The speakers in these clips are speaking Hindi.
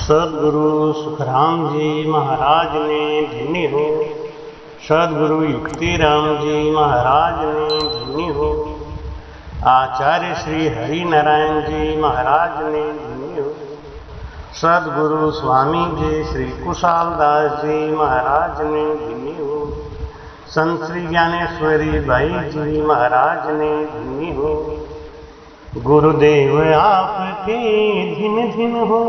सदगुरु सुखराम जी महाराज ने धन्य हो। सदगुरु युक्तिराम जी महाराज ने धन्य हो। आचार्य श्री हरि नारायण जी महाराज ने धन्य हो। सदगुरु स्वामी जी श्री कुशाल दास जी महाराज ने धन्य हो। संत श्री ज्ञानेश्वरी भाई जी महाराज ने धन्य हो। गुरुदेव आपके धिन धिन हो,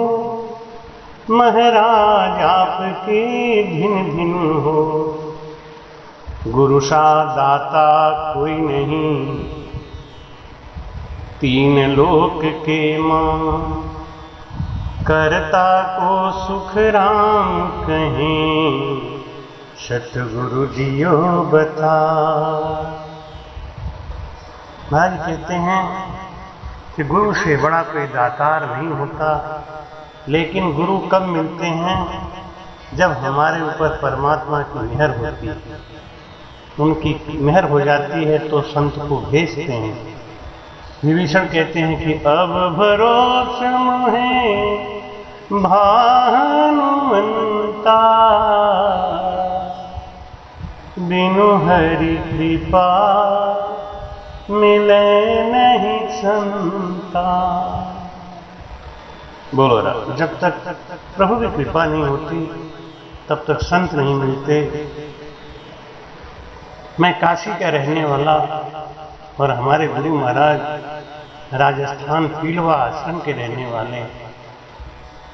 महाराज आपके धिन धिन हो। गुरु सा दाता कोई नहीं, तीन लोक के मां। करता को सुख राम कहें, सतगुरु जियो बता। महाराज कहते हैं कि गुरु से बड़ा कोई दातार नहीं होता, लेकिन गुरु कब मिलते हैं? जब हमारे ऊपर परमात्मा की मेहर होती है। उनकी मेहर हो जाती है तो संत को भेजते हैं। विभीषण कहते हैं कि अब भरोसा मोहे भानुमंता, बिनु हरि कृपा मिले नहीं संता। बोलो रहा, जब तक प्रभु की कृपा नहीं होती तब तक संत नहीं मिलते। मैं काशी का रहने वाला और हमारे गुरु महाराज राजस्थान पीलवा आश्रम के रहने वाले।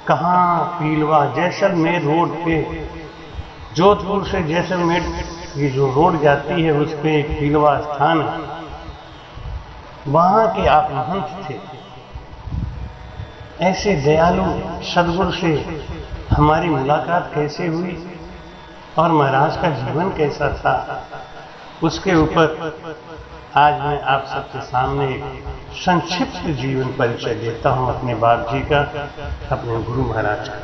कहाँ पीलवा, जैसलमेर रोड पे, जोधपुर से जैसलमेर की जो रोड जाती है उस पे एक पीलवा स्थान है। वहां के आप महंत थे। ऐसे दयालु सदगुरु से हमारी मुलाकात कैसे हुई और महाराज का जीवन कैसा था, उसके ऊपर आज मैं आप सबके सामने एक संक्षिप्त जीवन परिचय देता हूं अपने बाप जी का, अपने गुरु महाराज का।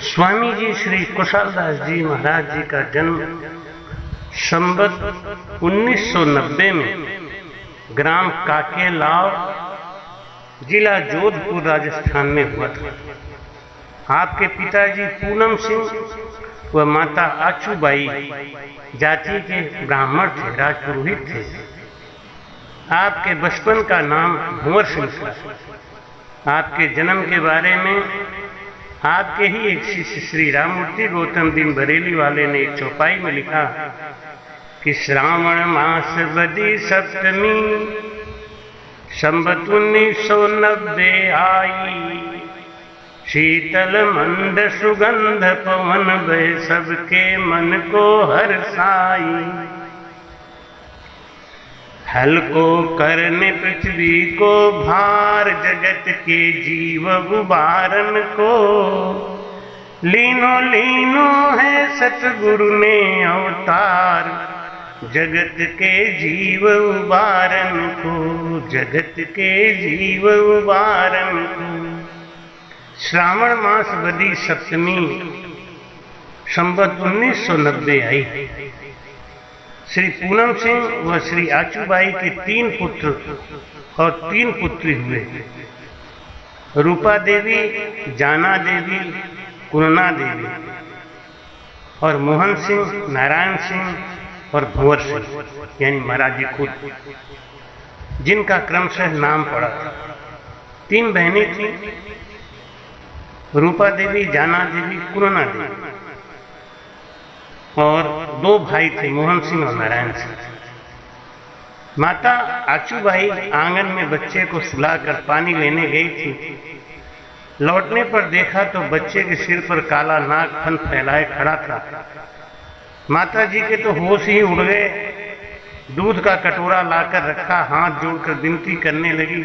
स्वामी जी श्री कुशालदास जी महाराज जी का जन्म संवत 1990 में ग्राम काकेलाव, जिला जोधपुर, राजस्थान में हुआ था। आपके पिताजी पूनम सिंह व माता आचूबाई जाति के ब्राह्मण थे, राजपुरोहित थे। आपके बचपन का नाम भंवर सिंह था। आपके जन्म के बारे में आपके ही एक शिष्य श्री राममूर्ति गौतम दिन बरेली वाले ने एक चौपाई में लिखा कि श्रावण मास बदी सप्तमी संवत 1990 आई, शीतल मंद सुगंध पवन बह सबके मन को हर्षाई। हल को करने पृथ्वी को भार, जगत के जीव गुबारन को। लीनो लीनो है सतगुरु ने अवतार, जगत के जीव उबारन को, जगत के जीव उबारन को। श्रावण मास बदी सप्तमी संवत 1990 आई। श्री पूनम सिंह व श्री आचूबाई के 3 पुत्र और 3 पुत्री हुए। रूपा देवी, जाना देवी, कुनना देवी और मोहन सिंह, नारायण सिंह और भंवर सिंह, यानी महाराज जी खुद, जिनका क्रमशः नाम पड़ा था। 3 बहनें थीं, रूपा देवी, जाना देवी, कुनना देवी, और 2 भाई थे, मोहन सिंह और नारायण सिंह। माता आचूबाई आंगन में बच्चे को सुलाकर पानी लेने गई थी। लौटने पर देखा तो बच्चे के सिर पर काला नाग फन फैलाए खड़ा था। माता जी के तो होश ही उड़ गए। दूध का कटोरा लाकर रखा, हाथ जोड़कर विनती करने लगी।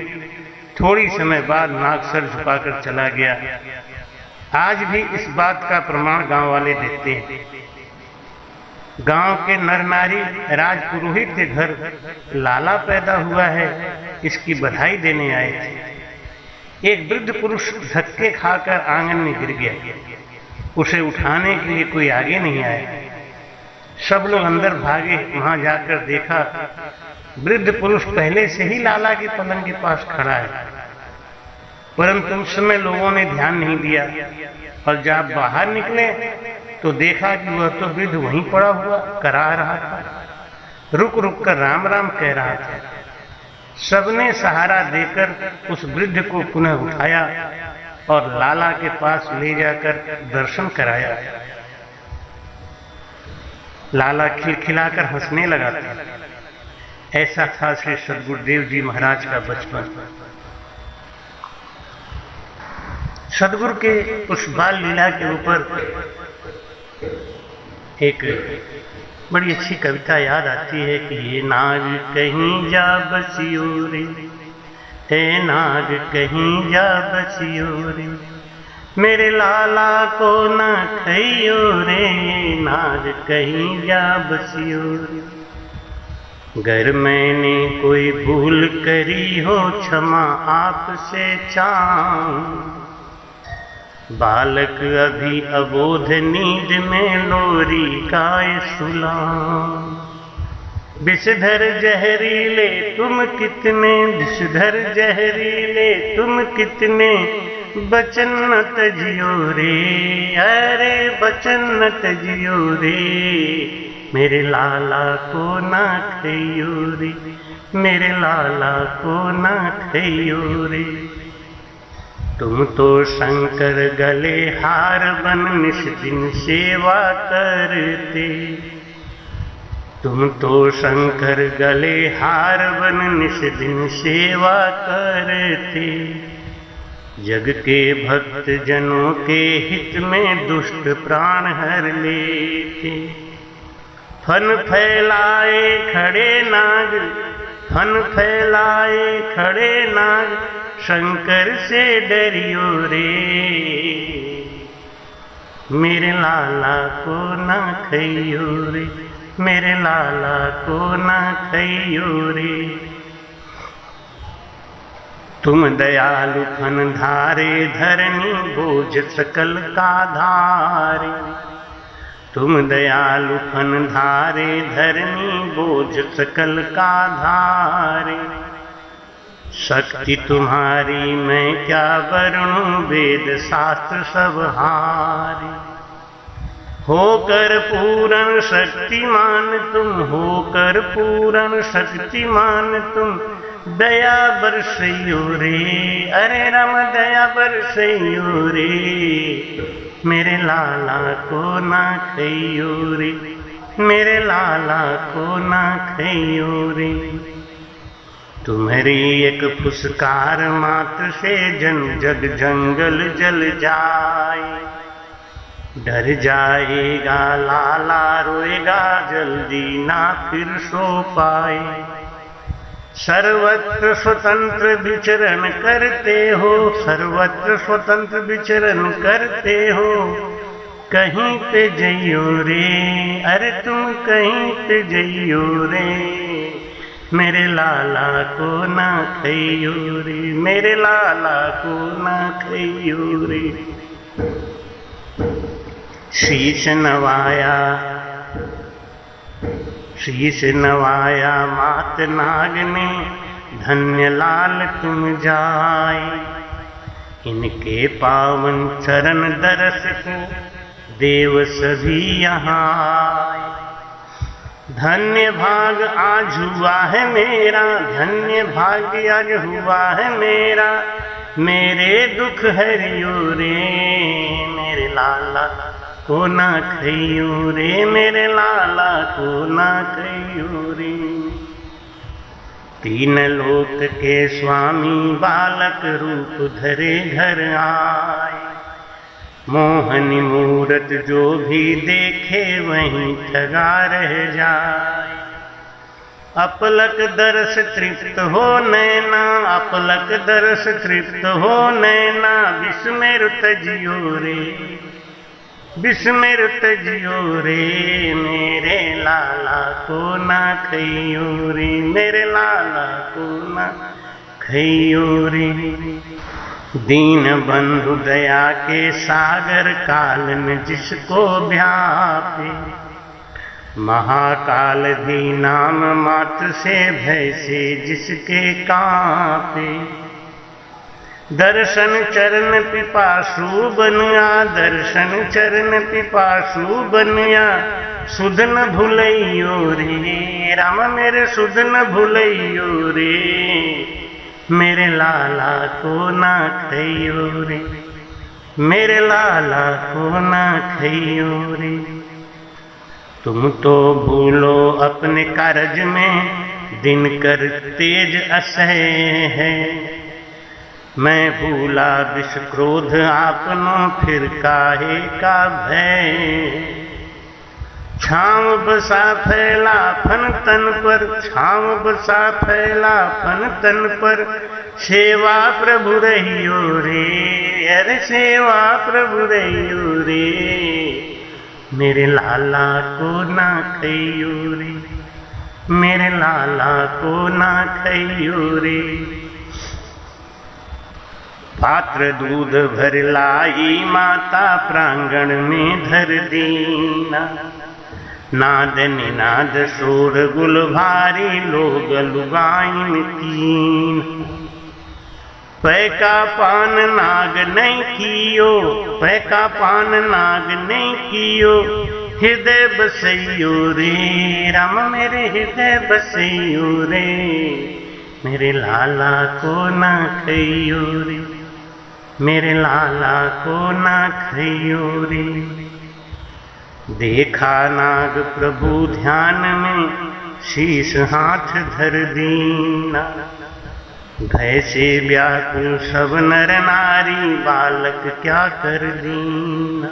थोड़ी समय बाद नाग सर झुकाकर चला गया। आज भी इस बात का प्रमाण गांव वाले देते हैं। गांव के नर नारी राजपुरोहित के घर लाला पैदा हुआ है, इसकी बधाई देने आए थे। एक वृद्ध पुरुष धक्के खाकर आंगन में गिर गया। उसे उठाने के लिए कोई आगे नहीं आया। सब लोग अंदर भागे। वहां जाकर देखा वृद्ध पुरुष पहले से ही लाला के पलंग के पास खड़ा है। परंतु उस समय लोगों ने ध्यान नहीं दिया, और जब बाहर निकले तो देखा कि वह तो वृद्ध वहीं पड़ा हुआ करा रहा था, रुक रुक कर राम राम कह रहा था। सबने सहारा देकर उस वृद्ध को पुनः उठाया और लाला के पास ले जाकर दर्शन कराया। लाला खिलखिलाकर हंसने लगा था। ऐसा था श्री सद्गुरुदेव जी महाराज का बचपन। सद्गुरु के उस बाल लीला के ऊपर एक बड़ी अच्छी कविता याद आती है कि ये नाग कहीं जा बसियो रे, हे नाग कहीं जा बसियो रे, मेरे लाला को ना खइयो रे, नाग कहीं जा बसियो रे। गर मैंने कोई भूल करी हो क्षमा आपसे चाहूं, बालक अभी अबोध नींद में लोरी गाय सुलाऊं। विषधर जहरीले तुम कितने, विषधर जहरीले तुम कितने, बचन न तजियो रे, अरे बचन न तजियो रे, मेरे लाला को ना खइयो रे, मेरे लाला को ना खइयो रे। तुम तो शंकर गले हार बन निस दिन सेवा करते, तुम तो शंकर गले हार बन निस दिन सेवा करते, जग के भक्त जनों के हित में दुष्ट प्राण हर लेते। फन फैलाए खड़े नाग, फन फैलाए खड़े नाग, शंकर से डरियो रे, मेरे लाला को ना खइयो रे, मेरे लाला को ना खइयो रे। तुम दयालु फन धारे धरनी बोझ सकल का धारे, तुम दयालु फन धारे धरनी बोझ सकल का धारे। शक्ति तुम्हारी मैं क्या वर्णूं वेद शास्त्र सब हारे, होकर पूर्ण शक्तिमान तुम, होकर पूर्ण शक्तिमान तुम, दया बरसइयो रे, अरे राम दया बरसइयो रे, मेरे लाला को ना खइयो रे, मेरे लाला को ना खइयो रे। तुम्हारी एक फुसकार मात्र से जन जग जंगल जल जाए, डर जाएगा लाला रोएगा जल्दी ना फिर सो पाए। सर्वत्र स्वतंत्र विचरण करते हो, सर्वत्र स्वतंत्र विचरण करते हो, कहीं पे जइयो रे, अरे तुम कहीं पे जइयो रे, मेरे लाला को ना खइयो रे, मेरे लाला को ना खइयो रे। शीश नवाया, शीश नवाया मात नाग ने, धन्य लाल तुम जाए, इनके पावन चरण दरस को देव सभी यहाँ। धन्य भाग आज हुआ है मेरा, धन्य भाग्य आज हुआ है मेरा, मेरे दुख हरियो रे, मेरे लाला को ना खइयो रे, मेरे लाला को ना खइयो रे। तीन लोक के स्वामी बालक रूप धरे घर आए, मोहनी मूरत जो भी देखे वहीं ठगा रह जाए। अपलक दर्श तृप्त हो नैना, अपलक दर्श तृप्त हो नैना, विस्मृत तजियो रे, विस्मृत तजियो रे, मेरे लाला को ना खइयो रे, मेरे लाला को ना खइयो रे। दीन बंधु दया के सागर काल में जिसको व्यापे, महाकाल भी नाम मात्र से भय से जिसके कांपे। दर्शन चरण पिपासु बनिया, दर्शन चरण पिपासु बनिया, सुध न भूलैयो रे राम मेरे सुध न भूलैयो रे, मेरे लाला को ना खइयो रे, मेरे लाला को ना खइयो रे। तुम तो भूलो अपने कारज में, दिन कर तेज असह है, मैं भूला विष क्रोध आपनो, फिर काहे का भय। छाँव बसा फैला फन तन पर, छाँव बसा फैला फन तन पर, सेवा प्रभु रहियो रे, अरे सेवा प्रभु रहियो रे, मेरे लाला को ना खइयो रे, मेरे लाला को ना खइयो रे। पात्र दूध भर लाई माता, प्रांगण में धर दीना, नाद निनाद शोर गुल भारी, लोग लुगाइन तीन। पै का पान नाग नहीं कियो, पै का पान नाग नहीं कियो, हृदय बसैयो रे राम मेरे हृदय बसैयो रे, मेरे लाला को ना खइयो रे, मेरे लाला को ना खइयो रे। देखा नाग प्रभु ध्यान में, शीश हाथ धर दीना, भय से व्याकुल सब नर नारी, बालक क्या कर दीना।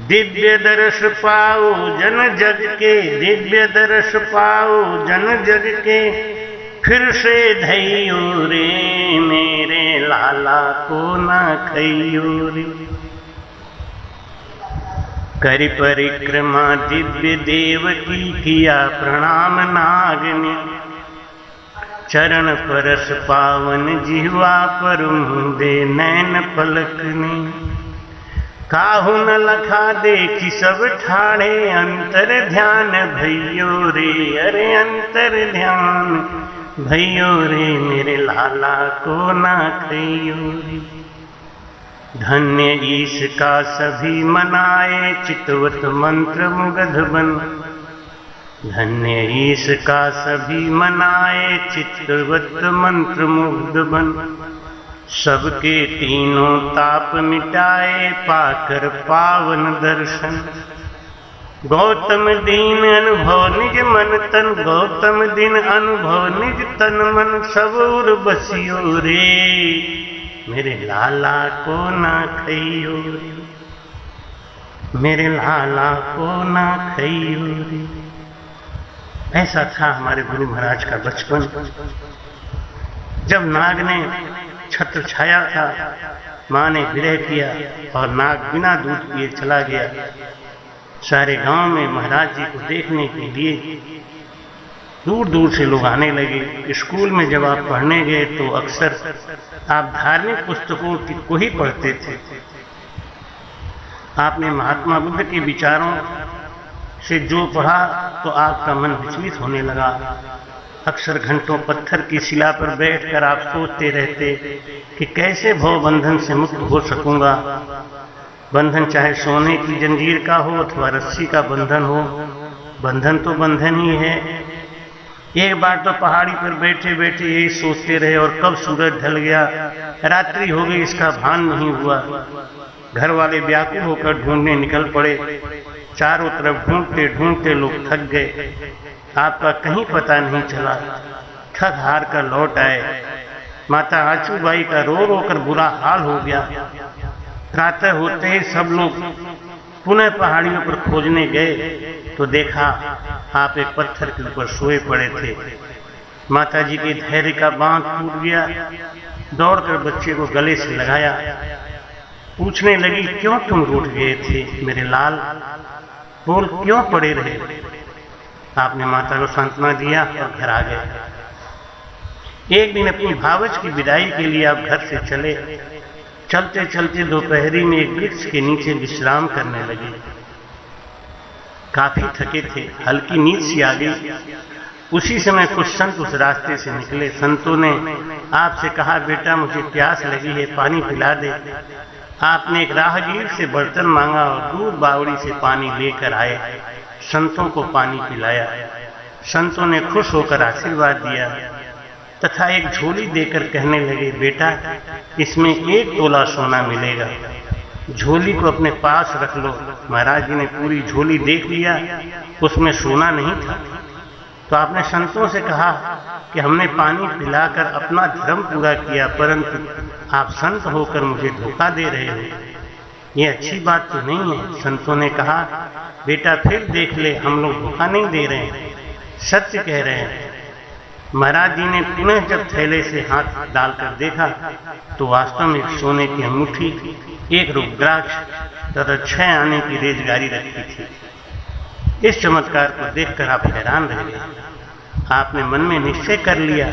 दिव्य दर्श पाओ जन जग के, दिव्य दर्श पाओ जन जग के, फिर से धइयो रे मेरे लाला को ना खइयो रे। करि परिक्रमा दिव्य देव की, किया प्रणाम नाग ने, चरण परस पावन जिह्वा पर मुंदे नैन पलक ने। काहू न लखा देखी सब ठाणे, अंतर ध्यान भइयो रे, अरे अंतर ध्यान भइयो रे, मेरे लाला को ना खइयो रे। धन्य ईश का सभी मनाए, चितवत मंत्र मुग्ध बन, धन्य ईश का सभी मनाए, चितवत मंत्र मुग्ध बन। सबके तीनों ताप मिटाए, पाकर पावन दर्शन। गौतम दीन अनुभव निज मन तन, गौतम दिन अनुभव निज तन मन, सब उर बसियो रे मेरे लाला को ना खइयो रे, मेरे लाला को ना खइयो रे। ऐसा था हमारे गुरु महाराज का बचपन। जब नाग ने छत्र छाया था, माँ ने विरह किया और नाग बिना दूध पिए चला गया। सारे गांव में महाराज जी को देखने के लिए दूर दूर से लोग आने लगे। स्कूल में जब आप पढ़ने गए तो अक्सर आप धार्मिक पुस्तकों को ही पढ़ते थे। आपने महात्मा बुद्ध के विचारों से जो पढ़ा तो आपका मन विचलित होने लगा। अक्सर घंटों पत्थर की शिला पर बैठकर आप सोचते रहते कि कैसे भव बंधन से मुक्त हो सकूंगा। बंधन चाहे सोने की जंजीर का हो अथवा रस्सी का बंधन हो, बंधन तो बंधन ही है। एक बार तो पहाड़ी पर बैठे बैठे यही सोचते रहे और कब सूरज ढल गया, रात्रि हो गई, इसका भान नहीं हुआ। घर वाले व्याकुल होकर ढूंढने निकल पड़े। चारों तरफ ढूंढते ढूंढते लोग थक गए। आपका कहीं पता नहीं चला। थक हार कर लौट आए। माता आचूबाई का रो रो कर बुरा हाल हो गया। प्रातः होते ही सब लोग पुनः पहाड़ियों पर खोजने गए तो देखा आप एक पत्थर के ऊपर सोए पड़े थे। माता जी के धैर्य का बांध टूट गया। दौड़कर बच्चे को गले से लगाया, पूछने लगी, क्यों तुम रूठ गए थे मेरे लाल, बोल क्यों पड़े रहे। आपने माता को सांत्वना दिया और घर आ गए। एक दिन अपनी भावज की विदाई के लिए आप घर से चले। चलते चलते दोपहरी में एक वृक्ष के नीचे विश्राम करने लगे। काफी थके थे, हल्की नींद सी आ गई। उसी समय कुछ संत उस रास्ते से निकले। संतों ने आपसे कहा, बेटा मुझे प्यास लगी है, पानी पिला दे। आपने एक राहगीर से बर्तन मांगा और दूध बावड़ी से पानी लेकर आए, संतों को पानी पिलाया। संतों ने खुश होकर आशीर्वाद दिया तथा एक झोली देकर कहने लगे, बेटा इसमें 1 तोला सोना मिलेगा, झोली को अपने पास रख लो। महाराज जी ने पूरी झोली देख लिया, उसमें सोना नहीं था। तो आपने संतों से कहा कि हमने पानी पिलाकर अपना धर्म पूरा किया, परंतु आप संत होकर मुझे धोखा दे रहे हो, ये अच्छी बात तो नहीं है। संतों ने कहा, बेटा फिर देख ले, हम लोग धोखा नहीं दे रहे हैं, सत्य कह रहे हैं। महाराज जी ने पुनः जब थैले से हाथ डालकर देखा तो वास्तव में एक सोने की अंगूठी, 1 रुद्राक्ष तथा 6 आने की रेजगारी रखी थी। इस चमत्कार को देखकर आप हैरान रह गए। आपने मन में निश्चय कर लिया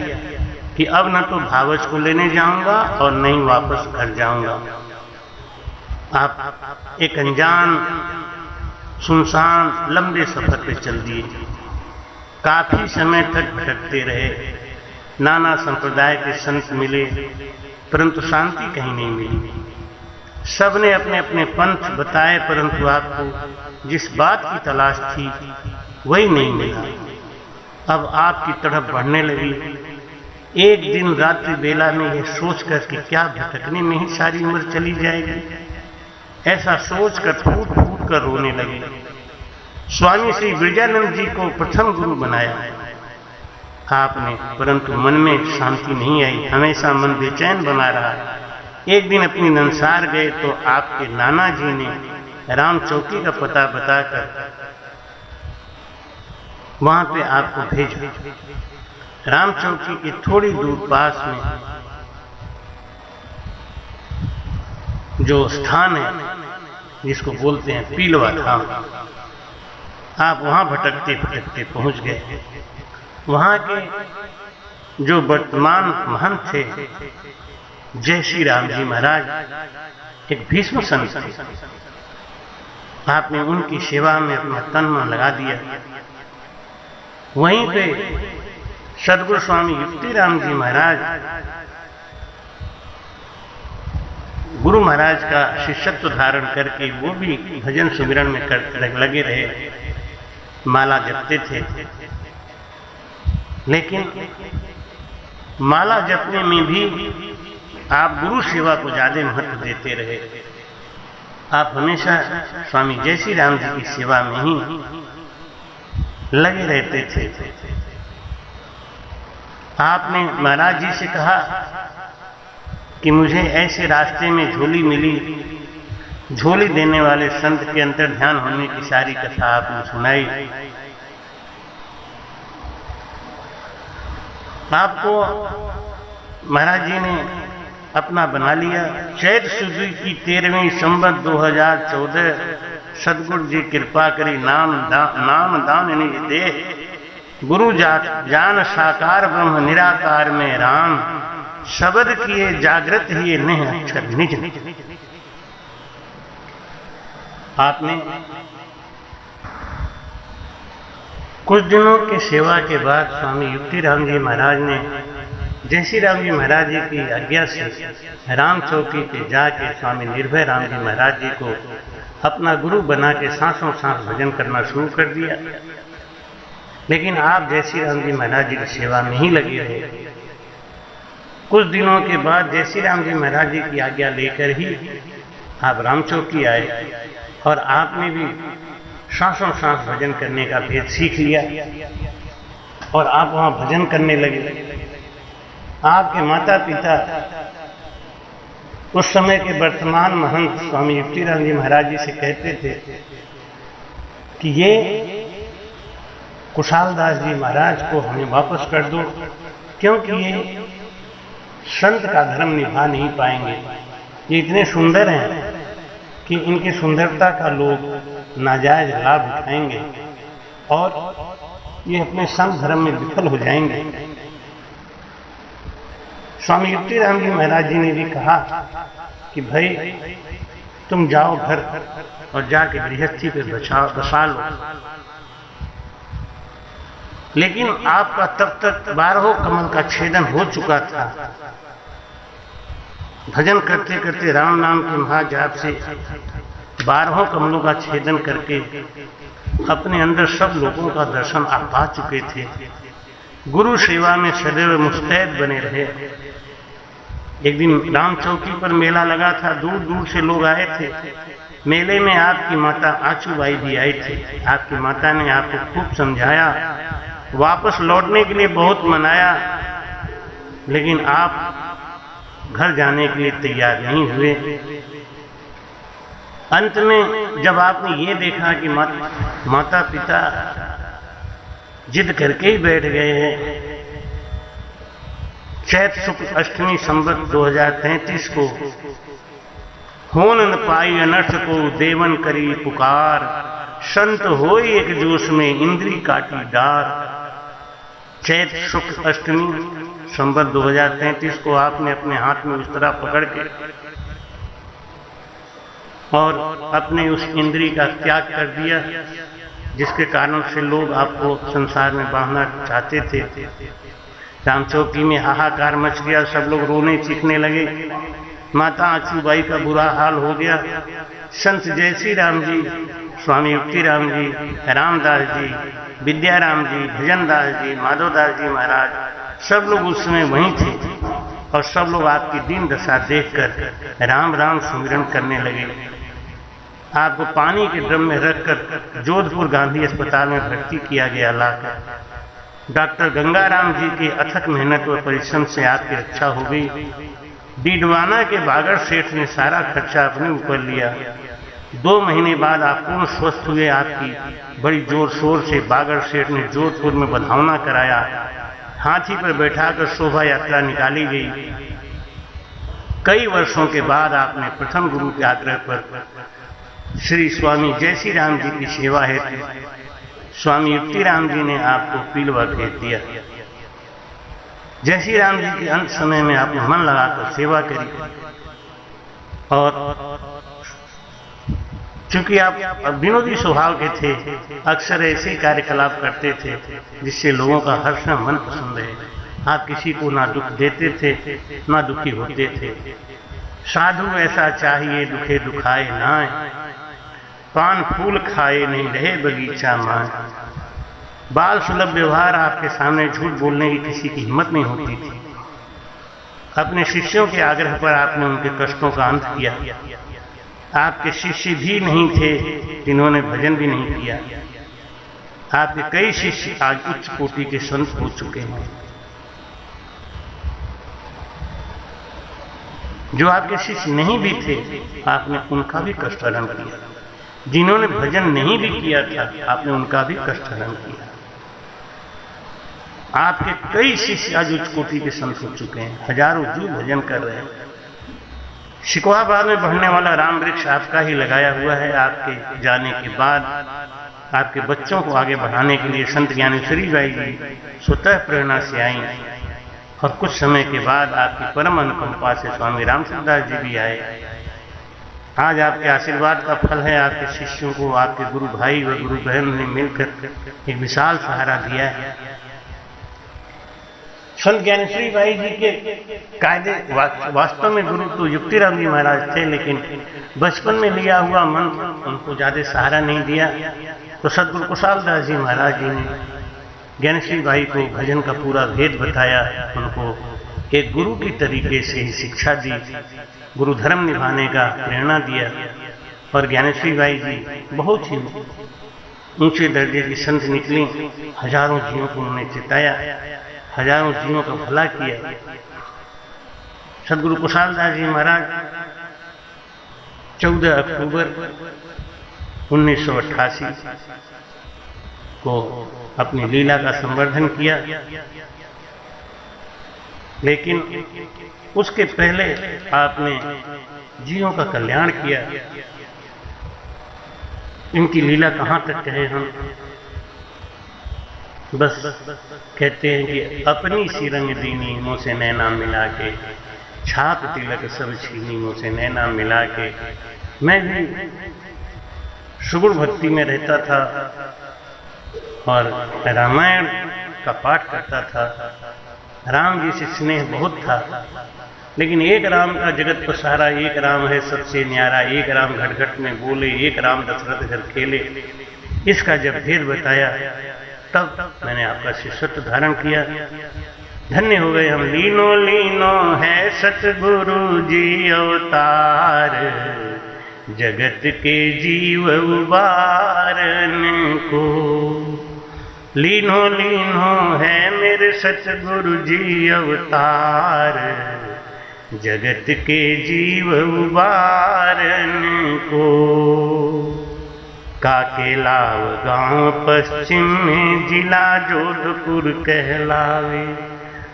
कि अब न तो भावच को लेने जाऊंगा और न ही वापस घर जाऊंगा। आप एक अनजान सुनसान लंबे सफर पे चल दिए। काफी समय तक भटकते रहे, नाना संप्रदाय के संत मिले, परंतु शांति कहीं नहीं मिली। सबने अपने अपने पंथ बताए, परंतु आपको जिस बात की तलाश थी वही नहीं मिला। अब आपकी तरफ बढ़ने लगी। एक दिन रात्रि बेला में यह सोचकर कि क्या भटकने में ही सारी उम्र चली जाएगी, ऐसा सोचकर फूट फूट कर रोने लगे। स्वामी श्री विरजानंद जी को प्रथम गुरु बनाया आपने, परंतु मन में शांति नहीं आई, हमेशा मन बेचैन बना रहा। एक दिन अपनी नंसार गए तो आपके नाना जी ने राम चौकी का पता बताकर वहां पे आपको भेजा। राम चौकी के थोड़ी दूर पास में जो स्थान है जिसको बोलते हैं पीलवा धाम, आप वहां भटकते भटकते पहुंच गए। वहां के जो वर्तमान महंत थे जय श्री राम जी महाराज, एक भीष्म संत थे। आपने उनकी सेवा में अपना तन मन लगा दिया। वहीं पे सदगुरु स्वामी युक्तिराम जी महाराज गुरु महाराज का शिष्यत्व धारण करके वो भी भजन सुमिरन में लगे रहे, माला जपते थे। लेकिन माला जपने में भी आप गुरु सेवा को ज्यादा महत्व देते रहे। आप हमेशा स्वामी जय श्री राम जी की सेवा में ही लगे रहते थे। आपने महाराज जी से कहा कि मुझे ऐसे रास्ते में झोली मिली, झोली देने वाले संत के अंतर ध्यान होने की सारी कथा आपने सुनाई। आपको महाराज जी ने अपना बना लिया। चैत शुद्ध की 13वीं संवत 2014 सदगुरु जी कृपा करी नाम दान निज दे, गुरु जान साकार ब्रह्म निराकार में राम, शब्द किए जागृत ही नहीं अक्षर निज। आपने कुछ दिनों की सेवा के बाद स्वामी युक्तिराम जी महाराज ने जय श्री राम जी महाराज जी की आज्ञा से राम चौकी पे जाके स्वामी निर्भय राम जी महाराज जी को अपना गुरु बना के सांसों सांस भजन करना शुरू कर दिया। लेकिन आप जय श्री राम जी महाराज जी की सेवा में ही लगे रहे। कुछ दिनों के बाद जय श्री राम जी महाराज जी की आज्ञा लेकर ही आप राम चौकी आए और आपने भी सांसों सांस भजन करने का भेद सीख लिया और आप वहां भजन करने लगे। आपके माता पिता उस समय के वर्तमान महंत स्वामी युक्तिराम जी महाराज जी से कहते थे कि ये कुशालदास जी महाराज को हमें वापस कर दो, क्योंकि ये संत का धर्म निभा नहीं पाएंगे। ये इतने सुंदर हैं कि इनकी सुंदरता का लोग नाजायज लाभ उठाएंगे और ये अपने संत धर्म में विफल हो जाएंगे। स्वामी युक्तिराम जी महाराज जी ने भी कहा कि भाई तुम जाओ घर और जाके गृहस्थी पे बसा लो। लेकिन आपका तब तक 12 कमल का छेदन हो चुका था। भजन करते करते राम नाम के महाजाप से 12 कमलों का छेदन करके अपने अंदर सब लोगों का दर्शन आप पा चुके थे। गुरु सेवा में सदैव मुस्तैद बने रहे। एक दिन राम चौकी पर मेला लगा था, दूर दूर से लोग आए थे। मेले में आपकी माता आचूबाई भी आई थी। आपकी माता ने आपको खूब समझाया, वापस लौटने के लिए बहुत मनाया, लेकिन आप घर जाने के लिए तैयार नहीं हुए। अंत में जब आपने ये देखा कि माता पिता जिद करके ही बैठ गए हैं, चैत शुक्ल अष्टमी संवत 2033 को होन न पाई अनर्थ को देवन करी पुकार, संत होई एक जोश में इंद्री काटी डार। चैत शुक्ल अष्टमी संवत 2033 को आपने अपने हाथ में उस तरह पकड़ के और अपने उस इंद्री का त्याग कर दिया जिसके कारण से लोग आपको संसार में बांधना चाहते थे। राम चौकी में हाहाकार मच गया, सब लोग रोने चीखने लगे। माता आचूबाई का बुरा हाल हो गया। संत जयसी राम जी, स्वामी युक्ति राम जी, रामदास जी, विद्याराम जी, भजनदास जी, माधवदास जी महाराज, सब लोग उस समय वहीं थे और सब लोग आपकी दीन दशा देखकर राम राम सुमिरन करने लगे। आपको पानी के ड्रम में रखकर जोधपुर गांधी अस्पताल में भर्ती किया गया लाकर। डॉक्टर गंगाराम जी की अथक मेहनत व परिश्रम से आपकी रक्षा हो गई। डीडवाना के बागर सेठ ने सारा खर्चा अपने ऊपर लिया। 2 महीने बाद आप पूर्ण स्वस्थ हुए। आपकी बड़ी जोर शोर से बागर सेठ ने जोधपुर में बधावना कराया। हाथी पर बैठाकर शोभा यात्रा निकाली गई। कई वर्षों के बाद आपने प्रथम गुरु के आग्रह पर श्री स्वामी जयसी राम जी की सेवा हेतु स्वामी युक्ति राम जी ने आपको पीलवा भेज दिया। जयसी राम जी के अंत समय में आपने मन लगाकर सेवा करी और चूंकि आप विनोदी स्वभाव के थे, अक्सर ऐसे कार्यकलाप करते थे जिससे लोगों का हर्ष मन पसंद है। आप किसी को ना दुख देते थे ना दुखी होते थे। साधु ऐसा चाहिए दुखे दुखाए नाय, पान फूल खाए नहीं रहे बगीचा माए। बाल सुलभ व्यवहार, आपके सामने झूठ बोलने की किसी की हिम्मत नहीं होती थी। अपने शिष्यों के आग्रह पर आपने उनके कष्टों का अंत किया। आपके शिष्य भी नहीं थे जिन्होंने भजन भी नहीं किया। आपके कई शिष्य आज उच्च कोटि के संत हो चुके हैं। जो आपके शिष्य नहीं भी थे आपने उनका भी कष्ट हरण किया। जिन्होंने भजन नहीं भी किया था आपने उनका भी कष्ट हरण किया। आपके कई शिष्य आज उच्च कोटि के संत हो चुके हैं। हजारों जीव भजन कर रहे हैं। शिकवाबाद में बढ़ने वाला राम वृक्ष आपका ही लगाया हुआ है। आपके जाने के बाद आपके बच्चों को आगे बढ़ाने के लिए संत ज्ञानेश्वरी बाई जी स्वतः प्रेरणा से आई और कुछ समय के बाद आपकी परम अनुकंपा से स्वामी रामचंद्रदास जी भी आए। आज आपके आशीर्वाद का फल है। आपके शिष्यों को आपके गुरु भाई व गुरु बहन ने मिलकर एक विशाल सहारा दिया है। संत ज्ञानेश्वरी बाई जी के कायदे वास्तव में गुरु तो युक्तिराम जी महाराज थे, लेकिन बचपन में लिया हुआ मन उनको ज्यादा सहारा नहीं दिया। तो सदगुरु कुशालदास जी महाराज जी ने ज्ञानेश्वरी बाई को भजन का पूरा भेद बताया, उनको एक गुरु की तरीके से ही शिक्षा दी, गुरु धर्म निभाने का प्रेरणा दिया। और ज्ञानेश्वरी बाई जी बहुत ही ऊंचे दर्जे की संत निकली। हजारों जीवों को उन्होंने चिताया, हजारों जीवों का भला किया। सदगुरु कुशालदास जी महाराज 14 अक्टूबर 1988 को अपनी लीला का संवर्धन किया, लेकिन उसके पहले आपने जीवों का कल्याण किया। इनकी लीला कहां तक कहे हम, बस कहते हैं कि अपनी सी रंग दीनी मुँह से नैना मिला के, छाप तिलक सब छीनी मुँह से नैना मिला के। मैं भी सुगुण भक्ति में रहता था, और रामायण का पाठ करता था। राम जी से स्नेह बहुत था, लेकिन एक राम का जगत को सहारा, एक राम है सबसे न्यारा, एक राम घट घट में बोले, एक राम दशरथ घर खेले। इसका जब भेद बताया तब मैंने आपका शिष्यत्व धारण किया। धन्य हो गए हम। लीनो लीनो है सतगुरु जी अवतार, जगत के जीव उबारन को। लीनो लीनो है मेरे सतगुरु जी अवतार, जगत के जीव उबारन को। काकेलाव गांव पश्चिम में जिला जोधपुर कहलावे,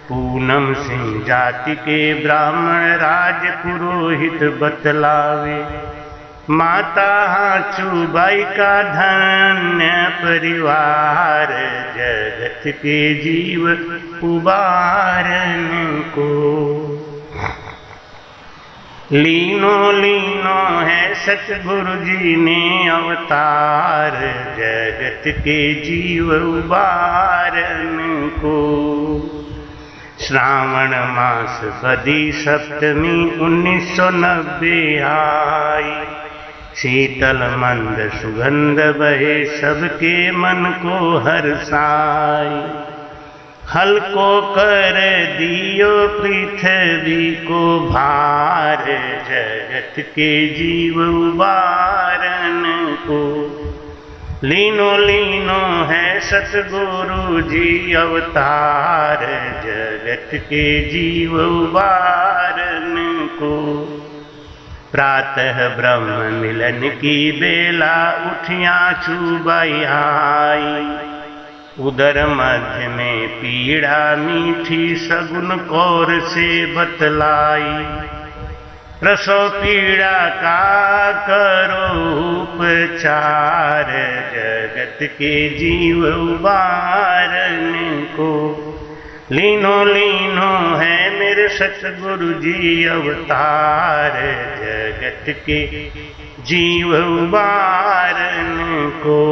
पूनम सिंह जाति के ब्राह्मण राज पुरोहित बतलावे। माता हाचूबाई का धन्य परिवार, जगत के जीव उबारन को। लीनो लीनो है सतगुरु जी ने अवतार, जगत के जीव उबारन को। श्रावण मास बदी सप्तमी 1990 आई, शीतल मंद सुगंध बहे सबके मन को हर्षाई। हल को कर दियो पृथ्वी को भार, जगत के जीव उबारन को। लीनो लीनो है सतगुरु जी अवतार, जगत के जीव उबारन को। प्रातः ब्रह्म मिलन की बेला उठिया चूबाई आई, उदर मध्य में पीड़ा मीठी सगुन कौर से बतलाई। प्रसव पीड़ा का करो उपचार, जगत के जीव उबारन को। लीनो लीनो है मेरे सतगुरु जी अवतार, जगत के जीव उबारन को।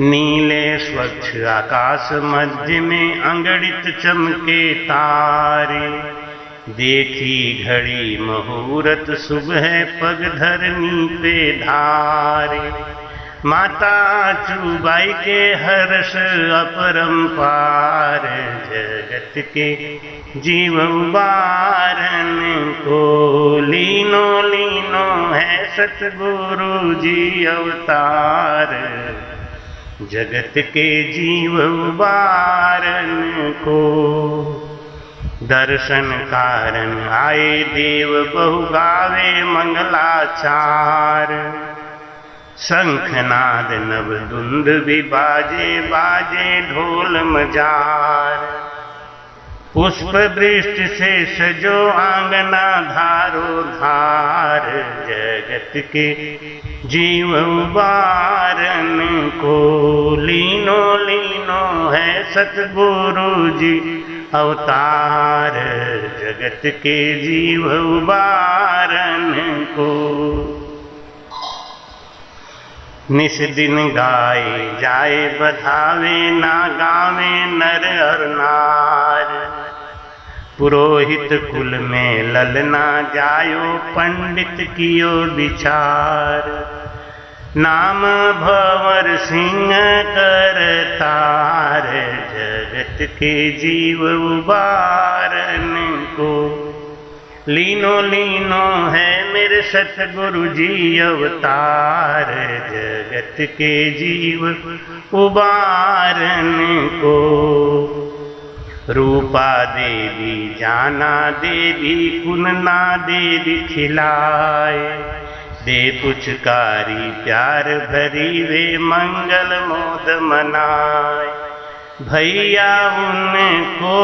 नीले स्वच्छ आकाश मध्य में अंगड़ित चमके तारे, देखी घड़ी मुहूर्त सुबह पग धरनी पे धारे। माता चूबाई के हर्ष अपरंपार, जगत के जीव उबारन को। लीनो लीनो है सतगुरु जी अवतार, जगत के जीव उबारन को। दर्शन कारण आए देव बहु गावे मंगलाचार, शंखनाद नव धुंध भी बाजे बाजे ढोल मजार। पुष्प वृष्टि से सजो आंगना धारो धार, जगत के जीव उबारन को। लीनो लीनो है सतगुरु जी अवतार, जगत के जीव उबारन को। निस दिन गाए जाए बधावे ना गावे नर और नार। पुरोहित कुल में ललना जायो पंडित कियो विचार। नाम भंवर सिंह करतार, जगत के जीव उबारन को। लीनो लीनो है मेरे सतगुरु जी अवतार, जगत के जीव उबारन को। रूपा देवी जाना देवी कुनना देवी खिलाए, दे पुचकारी प्यार भरी वे मंगल मोद मनाए। भैया उनको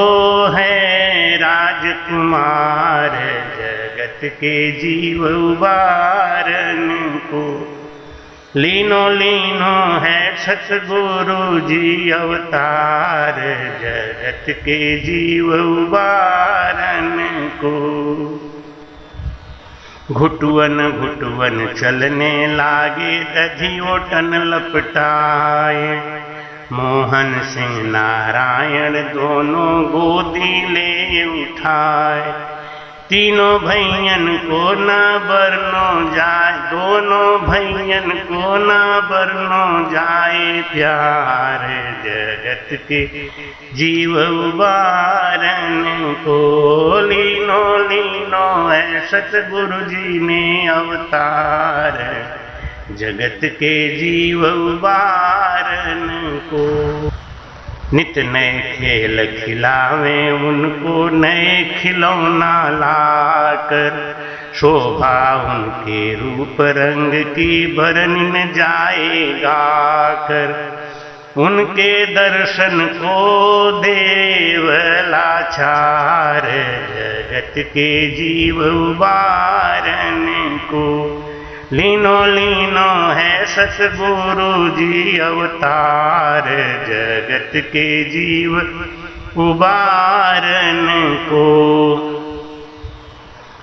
है राजकुमार, जगत के जीव उबारन को। लीनो लीनो है सतगुरु जी अवतार, जगत के जीव उबारन को। घुटुअन घुटुअन चलने लागे, दधियोटन लपटाए। मोहन सिंह नारायण दोनों गोदी ले उठाए। तीनों भैयन को न बरनो जाए, दोनों भैयन को न बरनो जाए प्यार। जगत के जीव उबारन को लीनो लीनो है सतगुरु जी ने अवतार। जगत के जीव उबारन को नित नए खेल खिलावे, उनको नए खिलौना लाकर। शोभा उनके रूप रंग की बरन न जाएगा कर। उनके दर्शन को देव लाचार। जगत के जीव उबारन को लीनो लीनो है सतगुरु जी अवतार। जगत के जीव उबारन को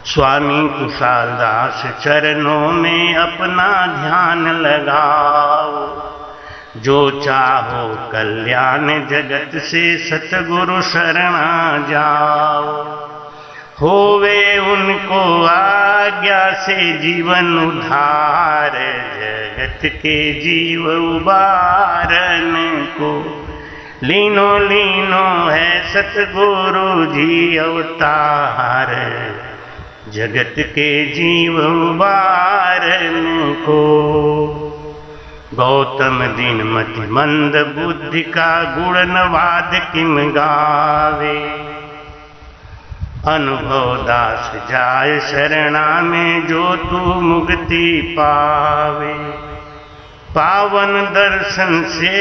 स्वामी कुशालदास चरणों में अपना ध्यान लगाओ। जो चाहो कल्याण जगत से सतगुरु शरणा जाओ। होवे उनको आज्ञा से जीवन उद्धार। जगत के जीव उबारन को लीनो लीनो है सतगुरु जी अवतार। जगत के जीव उबारन को गौतम दिन मति मंद बुद्धि का गुणनवाद किम गावे। अनुभव दास जाय शरणा में जो तू मुक्ति पावे। पावन दर्शन से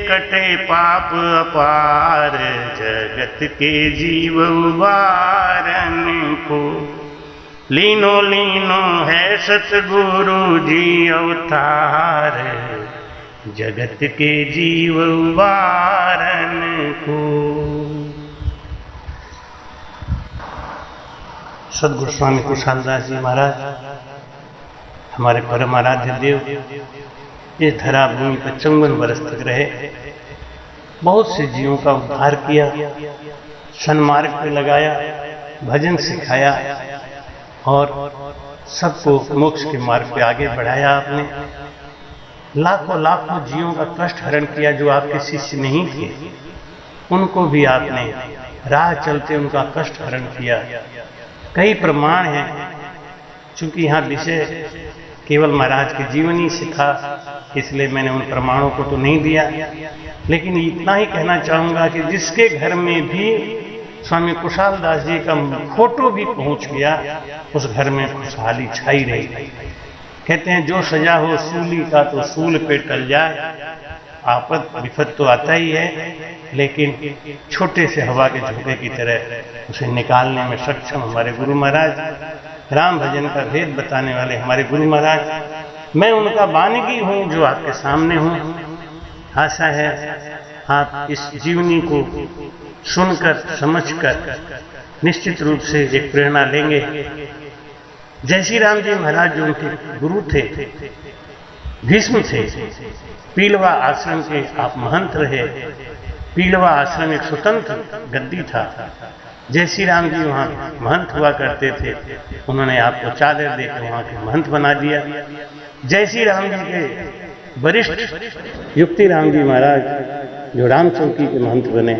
कटे पाप अपार। जगत के जीव उबारन को लीनो लीनो है सतगुरु जी अवतार। जगत के जीव उबारन को सद्गुरु स्वामी कुशालदास जी महाराज हमारे परम आराध्य देव इस धरा भूमि पर 54 वर्ष तक रहे। बहुत से जीवों का उद्धार किया, सन्मार्ग पे लगाया, भजन सिखाया और सबको मोक्ष के मार्ग पे आगे बढ़ाया। आपने लाखों लाखों जीवों का कष्ट हरण किया। जो आपके शिष्य नहीं थे उनको भी आपने राह चलते उनका कष्ट हरण किया। कई प्रमाण हैं, चूंकि यहाँ विषय केवल महाराज के जीवन ही से था इसलिए मैंने उन प्रमाणों को तो नहीं दिया। लेकिन इतना ही कहना चाहूँगा कि जिसके घर में भी स्वामी कुशालदास जी का फोटो भी पहुँच गया उस घर में खुशहाली छाई रही। कहते हैं जो सजा हो सूली का तो सूल पे टल जाए। आपद विपद तो आता ही है लेकिन छोटे से हवा के झोंके की तरह उसे निकालने में सक्षम हमारे गुरु महाराज, राम भजन का भेद बताने वाले हमारे गुरु महाराज। मैं उनका वानगी हूँ जो आपके सामने हूँ। आशा है आप इस जीवनी को सुनकर समझकर निश्चित रूप से एक प्रेरणा लेंगे। जय श्री राम जी महाराज जो उनके गुरु थे, भीष्म थे, पीलवा आश्रम के आप महंत रहे। पीलवा आश्रम एक स्वतंत्र गद्दी था। जय श्री राम जी वहाँ महंत हुआ करते थे। उन्होंने आपको चादर देकर वहाँ के महंत बना दिया। जय श्री राम जी के वरिष्ठ युक्ति राम जी महाराज जो राम चौकी के महंत बने।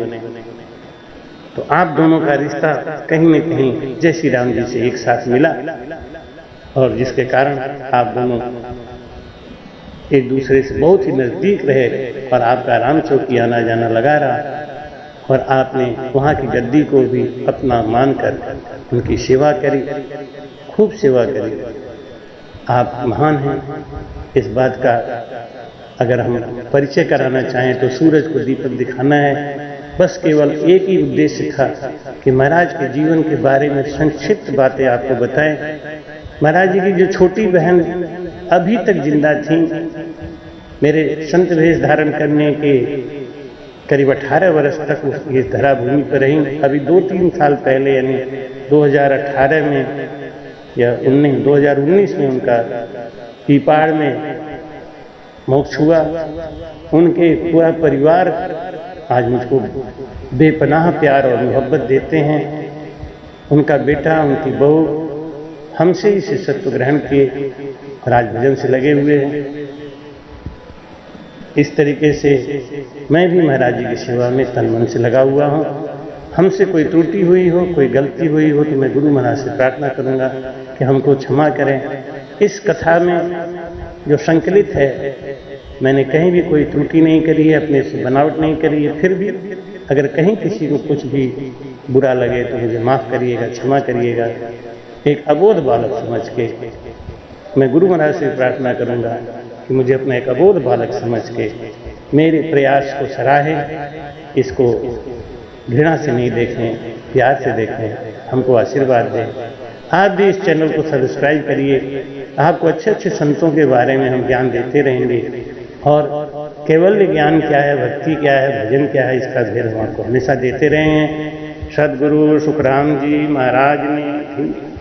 तो आप दोनों का रिश्ता कहीं न कहीं जय श्री राम जी से एक साथ मिला और जिसके कारण आप दोनों एक दूसरे से बहुत ही नजदीक रहे और आपका राम चौकी आना जाना लगा रहा और आपने वहाँ की गद्दी को भी अपना मानकर उनकी सेवा करी, खूब सेवा करी। आप महान हैं। इस बात का अगर हम परिचय कराना चाहें तो सूरज को दीपक दिखाना है। बस केवल एक ही उद्देश्य था कि महाराज के जीवन के बारे में संक्षिप्त बातें आपको बताएं। महाराज जी की जो छोटी बहन अभी तक जिंदा थी, मेरे संत वेश धारण करने के करीब 18 वर्ष तक इस धरा भूमि पर रही। अभी 2-3 साल पहले यानी 2018 में या 2019 में उनका पीपाड़ में मोक्ष हुआ। उनके पूरा परिवार आज मुझको बेपनाह प्यार और मोहब्बत देते हैं। उनका बेटा, उनकी बहू हमसे ही शिष्यत्व ग्रहण किए और आज भजन से लगे हुए हैं। इस तरीके से मैं भी महाराज जी की सेवा में तन मन से लगा हुआ हूँ। हमसे कोई त्रुटि हुई हो, कोई गलती हुई हो तो मैं गुरु महाराज से प्रार्थना करूँगा कि हमको क्षमा करें। इस कथा में जो संकलित है, मैंने कहीं भी कोई त्रुटि नहीं करी है, अपने से बनावट नहीं करी है। फिर भी अगर कहीं किसी को कुछ भी बुरा लगे तो मुझे माफ़ करिएगा, क्षमा करिएगा। एक अबोध बालक समझ के मैं गुरु महाराज से प्रार्थना करूँगा कि मुझे अपना एक अबोध बालक समझ के मेरे प्रयास को सराहें, इसको घृणा से नहीं देखें, प्यार से देखें, हमको आशीर्वाद दें। आप भी इस चैनल को सब्सक्राइब करिए। आपको अच्छे अच्छे संतों के बारे में हम ज्ञान देते रहेंगे और केवल ज्ञान क्या है, भक्ति क्या है, भजन क्या है, इसका भेद हम आपको हमेशा देते रहे हैं। सदगुरु सुखराम जी महाराज ने